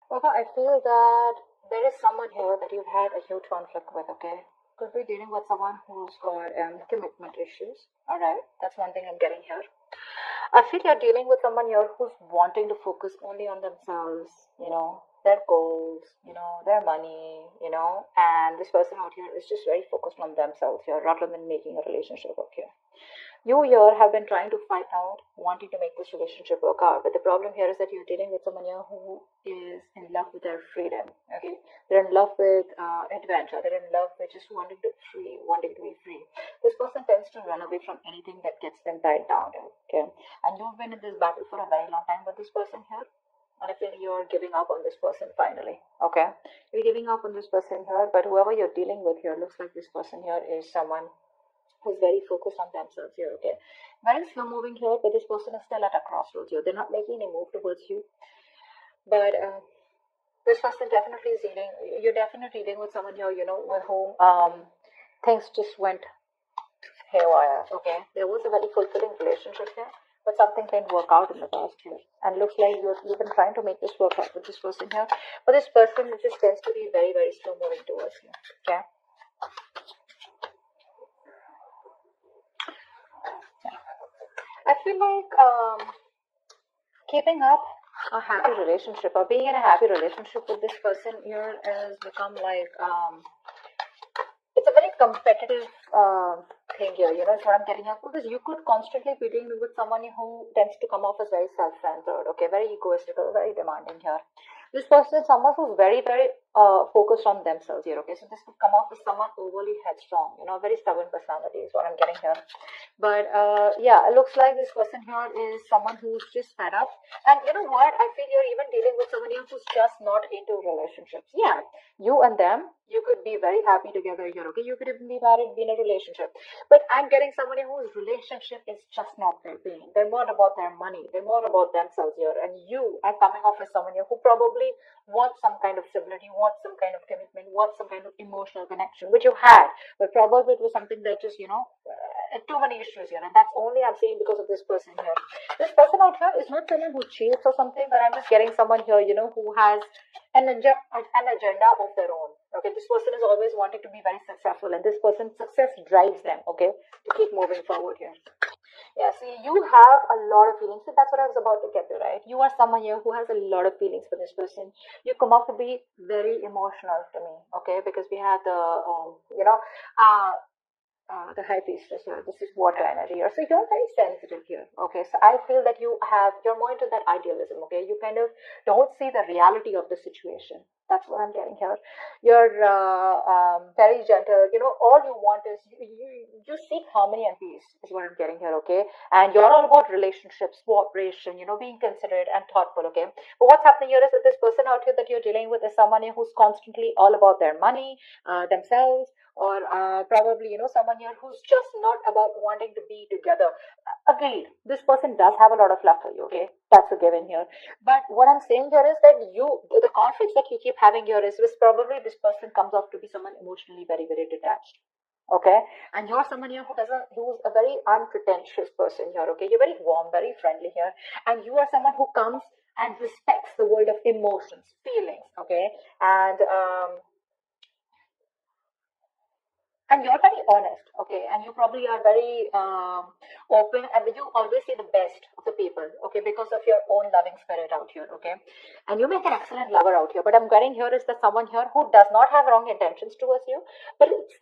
Okay, I feel that there is someone here that you've had a huge conflict with, okay? Could be dealing with someone who's got commitment issues. Alright, that's one thing I'm getting here. I feel you're dealing with someone here who's wanting to focus only on themselves, their goals, their money, and this person out here is just very focused on themselves here rather than making a relationship work here. You here have been trying to find out, wanting to make this relationship work out. But the problem here is that you're dealing with someone here who is in love with their freedom. Okay, they're in love with adventure. They're in love with just wanting to be free. This person tends to run away from anything that gets them tied down. Okay, and you've been in this battle for a very long time with this person here. And I feel you're giving up on this person finally. Okay, you're giving up on this person here, but whoever you're dealing with here looks like this person here is someone who's very focused on themselves here, okay? Very slow moving here, but this person is still at a crossroads here. They're not making any move towards you. But this person definitely is dealing, you're definitely dealing with someone here, with whom things just went haywire, okay? There was a very fulfilling relationship here, but something didn't work out in the past here. And looks like you've been trying to make this work out with this person here. But this person just tends to be very, very slow moving towards you, okay? I feel like keeping up a happy relationship or being in a happy relationship with this person here has become like it's a very competitive thing here, is what I'm getting at, because you could constantly be dealing with someone who tends to come off as very self-centered, okay, very egoistical, very demanding here. This person is someone who's very, very focused on themselves here, okay, so this could come off as someone overly headstrong, very stubborn personality is what I'm getting here. But yeah, it looks like this person here is someone who's just fed up. And you know what? I feel you're even dealing with someone here who's just not into relationships. Yeah, you and them, you could be very happy together here, okay? You could even be married, be in a relationship. But I'm getting someone here whose relationship is just not their thing. They're more about their money. They're more about themselves here. And you are coming off as someone here who probably wants some kind of stability, wants some kind of commitment, wants some kind of emotional connection, which you had. But probably it was something that just, too many issues here, and that's only I'm saying because of this person here. This person out here is not someone who cheats or something, but I'm just getting someone here, who has an agenda of their own. Okay, this person is always wanting to be very successful, and this person's success drives them, okay, to keep moving forward here. Yeah, see, you have a lot of feelings, so that's what I was about to get to, right? You are someone here who has a lot of feelings for this person. You come off to be very emotional to me, okay, because we have the, the high priestess here. This is water energy here. So you're very sensitive here. Okay. So I feel that you're more into that idealism. Okay. You kind of don't see the reality of the situation. That's what I'm getting here. You're very gentle. All you want is you seek harmony and peace is what I'm getting here. Okay. And you're all about relationships, cooperation, being considerate and thoughtful. Okay. But what's happening here is that this person out here that you're dealing with is someone who's constantly all about their money, themselves, or probably someone here who's just not about wanting to be together. Agreed, this person does have a lot of love for you, okay, that's a given here. But what I'm saying here is that the conflicts that you keep having here is probably this person comes off to be someone emotionally very, very detached, okay, and you're someone here who's a very unpretentious person here, okay, you're very warm, very friendly here, and you are someone who comes and respects the world of emotions, feelings, okay, and you're very honest, okay, and you probably are very open, and you always see the best of the people, okay, because of your own loving spirit out here, okay, and you make an excellent lover out here. But I'm getting here is that someone here who does not have wrong intentions towards you, but it's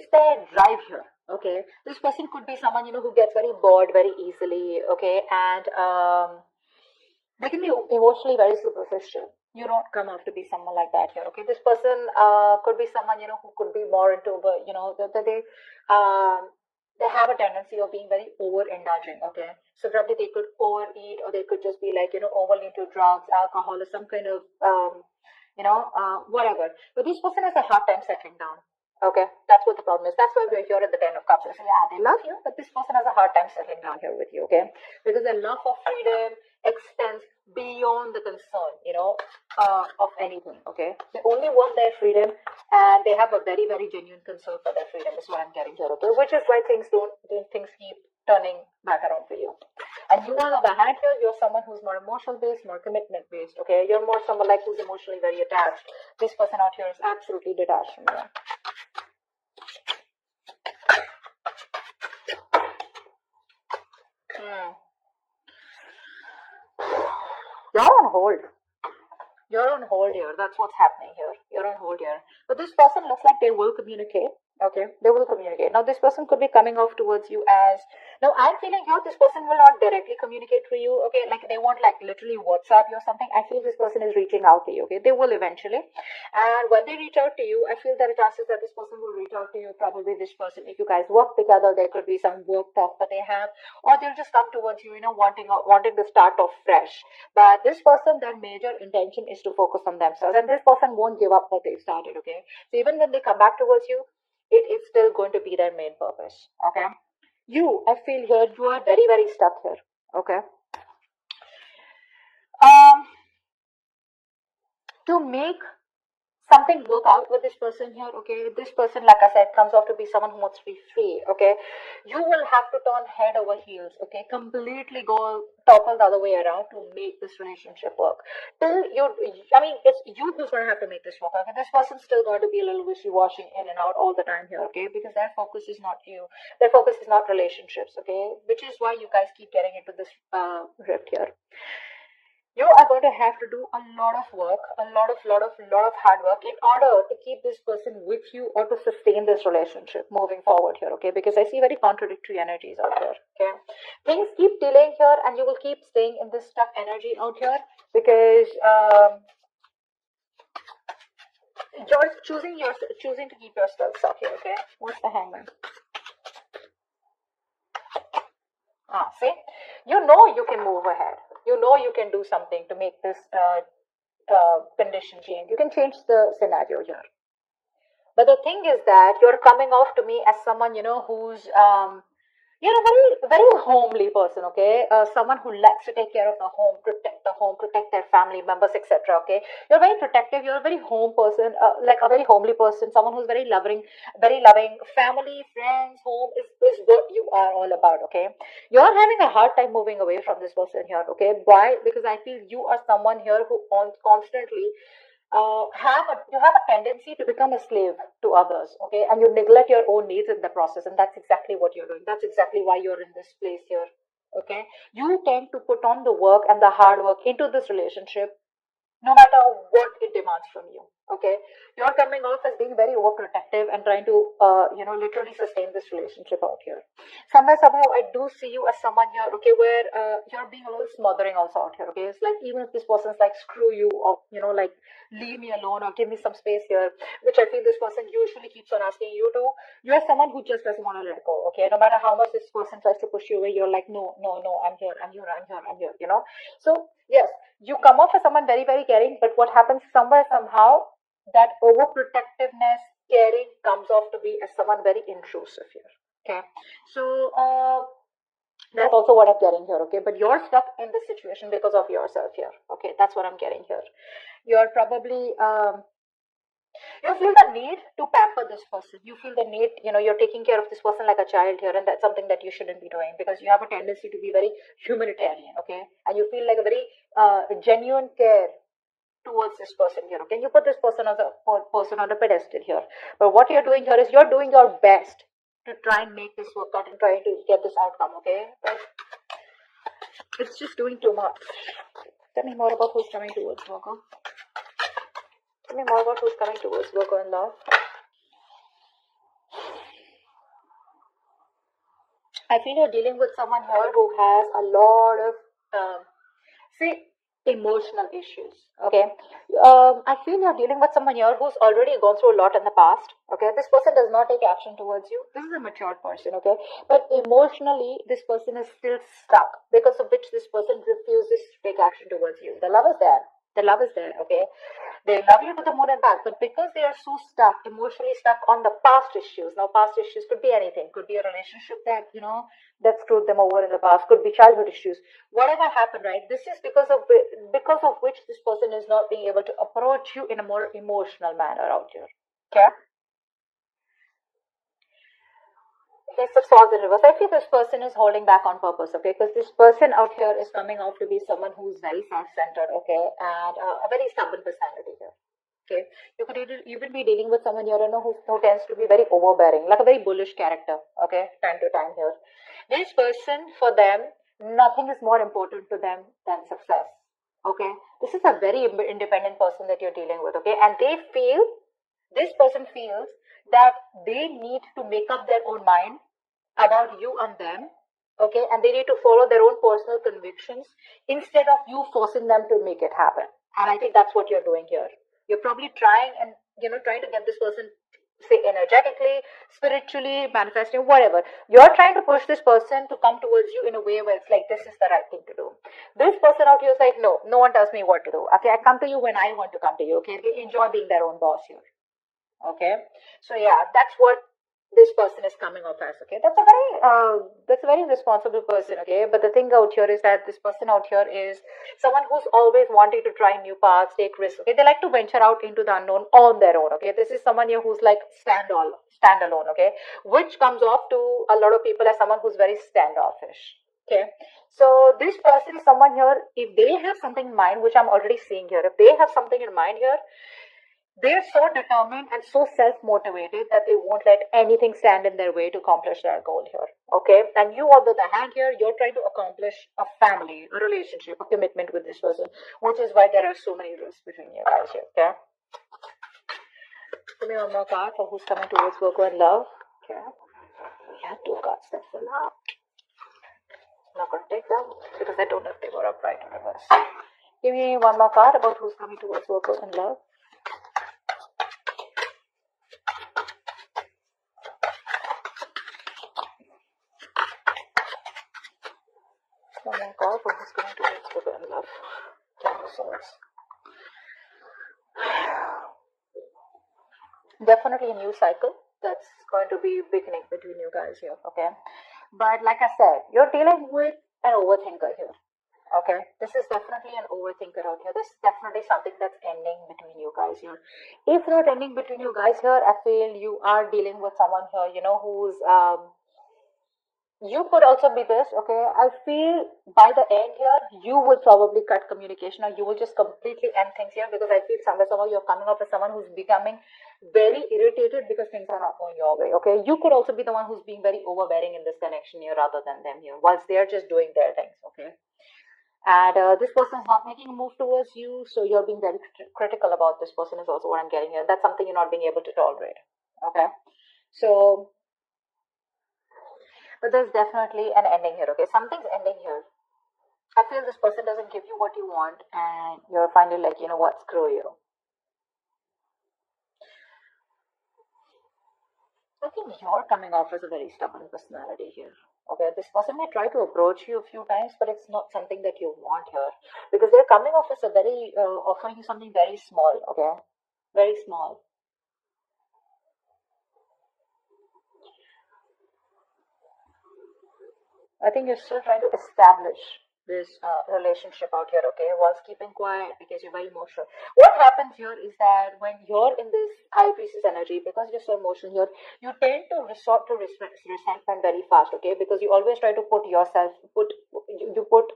their drive here, okay. This person could be someone who gets very bored very easily, okay, and they can be emotionally very superficial. You don't come out to be someone like that here, okay? This person could be someone who could be more into they have a tendency of being very overindulging, okay? So probably they could overeat, or they could just be like overly into drugs, alcohol, or some kind of whatever. But this person has a hard time settling down. Okay, that's what the problem is. That's why we're here at the Ten of Cups. So yeah, they love you, but this person has a hard time settling down here with you, okay? Because their love for freedom extends beyond the concern, of anything, okay? They only want their freedom, and they have a very, very genuine concern for their freedom is what I'm getting here, okay? Which is why things keep turning back around for you. And you, on the other hand, here, you're someone who's more emotional based, more commitment based, okay? You're more someone like who's emotionally very attached. This person out here is absolutely detached from you. You're on hold. You're on hold here. That's what's happening here. You're on hold here. But this person looks like they will communicate. Okay, they will communicate. Now, this person could be coming off towards you as. Now, I'm feeling here this person will not directly communicate to you. Okay, like they won't like literally WhatsApp you or something. I feel this person is reaching out to you. Okay, they will eventually. And when they reach out to you, I feel there are chances that this person will reach out to you. Probably this person, if you guys work together, there could be some work talk that they have, or they'll just come towards you, wanting to start off fresh. But this person, their major intention is to focus on themselves, and this person won't give up what they've started. Okay, so even when they come back towards you, it is still going to be their main purpose. Okay, I feel here, you are very, very stuck here. Okay, to make something work out with this person here, okay? This person, like I said, comes off to be someone who wants to be free, okay? You will have to turn head over heels, okay? Completely go topple the other way around to make this relationship work. It's you who's going to have to make this work, okay? This person's still going to be a little wishy-washy in and out all the time here, okay? Because their focus is not you. Their focus is not relationships, okay? Which is why you guys keep getting into this rift here. You are going to have to do a lot of work, a lot of hard work in order to keep this person with you or to sustain this relationship moving forward here, okay? Because I see very contradictory energies out here, okay? Things keep delaying here and you will keep staying in this stuck energy out here because you're choosing to keep yourself stuck here, okay? What's the Hangman? See? You know you can move ahead. You know you can do something to make this condition change. You can change the scenario here. But the thing is that you're coming off to me as someone, who's very, very homely person, okay? Someone who likes to take care of the home, protect their family members, etc. Okay? You're very protective. You're a very home person, like a very homely person. Someone who's very loving. Family, friends, home is what you are all about. Okay? You're having a hard time moving away from this person here. Okay? Why? Because I feel you are someone here who constantly you have a tendency to become a slave to others, okay, and you neglect your own needs in the process, and that's exactly what you're doing. That's exactly why you're in this place here, okay. You tend to put on the work and the hard work into this relationship no matter what it demands from you, okay. You're coming off as being very overprotective and trying to literally sustain this relationship out here. Somehow I do see you as someone here, okay, where you're being a little smothering also out here, okay. It's like even if this person's like screw you or like leave me alone or give me some space here, which I feel this person usually keeps on asking you to, you're someone who just doesn't want to let go, okay. No matter how much this person tries to push you away, you're like no, I'm here, so yes, you come off as someone very, very caring, but what happens somewhere, somehow, that overprotectiveness, caring comes off to be as someone very intrusive here. Okay. So that's also what I'm getting here, okay? But you're stuck in this situation because of yourself here. Okay, that's what I'm getting here. You're probably you feel the need to pamper this person. You feel the need, you're taking care of this person like a child here, and that's something that you shouldn't be doing because you have a tendency to be very humanitarian, okay? And you feel like a very genuine care towards this person here, okay? You put this person as a person on a pedestal here. But what you're doing here is you're doing your best to try and make this work out and trying to get this outcome, okay? But it's just doing too much. Tell me more about who's coming towards Virgo. Tell me more about who's coming towards Virgo in love. I feel you're dealing with someone here who has a lot of, emotional issues. Okay. I feel you're dealing with someone here who's already gone through a lot in the past. Okay. This person does not take action towards you. This is a mature person. Okay. But emotionally, this person is still stuck because of which this person refuses to take action towards you. The love is there. Okay. They love you to the moon and back, but because they are so stuck, emotionally stuck on the past issues. Now, past issues could be anything. Could be a relationship that, that screwed them over in the past. Could be childhood issues. Whatever happened, right? This is because of which this person is not being able to approach you in a more emotional manner out here. Okay? Okay, so swords in reverse. I feel this person is holding back on purpose, okay? Because this person out here is coming out to be someone who's very self-centered, okay? And a very stubborn personality here. Okay, you could even be dealing with someone here, who tends to be very overbearing, like a very bullish character. Okay, time to time here. This person, for them, nothing is more important to them than success. Okay, this is a very independent person that you're dealing with. Okay, and this person feels that they need to make up their own mind about you and them. Okay, and they need to follow their own personal convictions instead of you forcing them to make it happen. And I think that's what you're doing here. You're probably trying to get this person, say, energetically, spiritually, manifesting, whatever. You're trying to push this person to come towards you in a way where it's like, this is the right thing to do. This person out here is like, no one tells me what to do. Okay, I come to you when I want to come to you. Okay, they enjoy being their own boss here. Okay, so yeah, that's what this person is coming off as. Okay, that's a very responsible person. Okay, but the thing out here is that this person out here is someone who's always wanting to try new paths, take risks. Okay, they like to venture out into the unknown on their own. Okay, this is someone here who's like standalone. Okay, which comes off to a lot of people as someone who's very standoffish. Okay, so this person is someone here, if they have something in mind, which I'm already seeing here, if they have something in mind here, they're so determined and so self-motivated that they won't let anything stand in their way to accomplish their goal here. Okay, and you, on the other hand, here you're trying to accomplish a family, a relationship, a commitment with this person, which is why there are so many risks between you guys here. Okay, give me one more card for who's coming towards Virgo in love. Okay, we have two cards that fell out. I'm not going to take them because I don't know if they were upright or reverse. Give me one more card about who's coming towards Virgo in love. One more card for who's coming towards Virgo in love. Swords. Definitely a new cycle that's going to be beginning between you guys here. Okay, but like I said, you're dealing with an overthinker here. Okay, this is definitely an overthinker out here. This is definitely something that's ending between you guys here. If not ending between you guys here, I feel you are dealing with someone here, who's you could also be this. Okay, I feel by the end here, you will probably cut communication, or you will just completely end things here, because I feel somewhere you're coming up as someone who's becoming very irritated because things are not going your way. Okay, you could also be the one who's being very overbearing in this connection here rather than them here, whilst they're just doing their things. Okay, and this person is not making a move towards you, so you're being very critical about this person is also what I'm getting here. That's something you're not being able to tolerate. Okay, so, but there's definitely an ending here. Okay, something's ending here. I feel this person doesn't give you what you want, and you're finally like, you know what, screw you. I think you're coming off as a very stubborn personality here. Okay, this person may try to approach you a few times, but it's not something that you want here, because they're coming off as a very offering you something very small. Okay, very small. I think you're still trying to establish this relationship out here, okay, whilst keeping quiet because you're very emotional. What happens here is that when you're in this high priestess energy, because you're so emotional here, you tend to resort to resentment very fast, okay, because you always try to put you put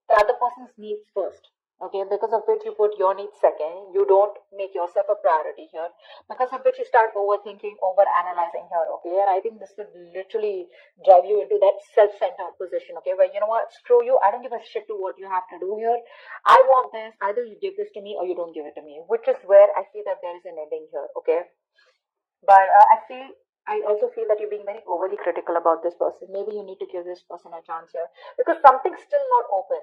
the other person's needs first. Okay, because of which you put your needs second, you don't make yourself a priority here. Because of which you start overthinking, over analyzing here. Okay, and I think this would literally drive you into that self-centered position. Okay, where, you know what, screw you, I don't give a shit to what you have to do here. I want this, either you give this to me or you don't give it to me, which is where I feel that there is an ending here. Okay, but I also feel that you're being very overly critical about this person. Maybe you need to give this person a chance here, because something's still not open.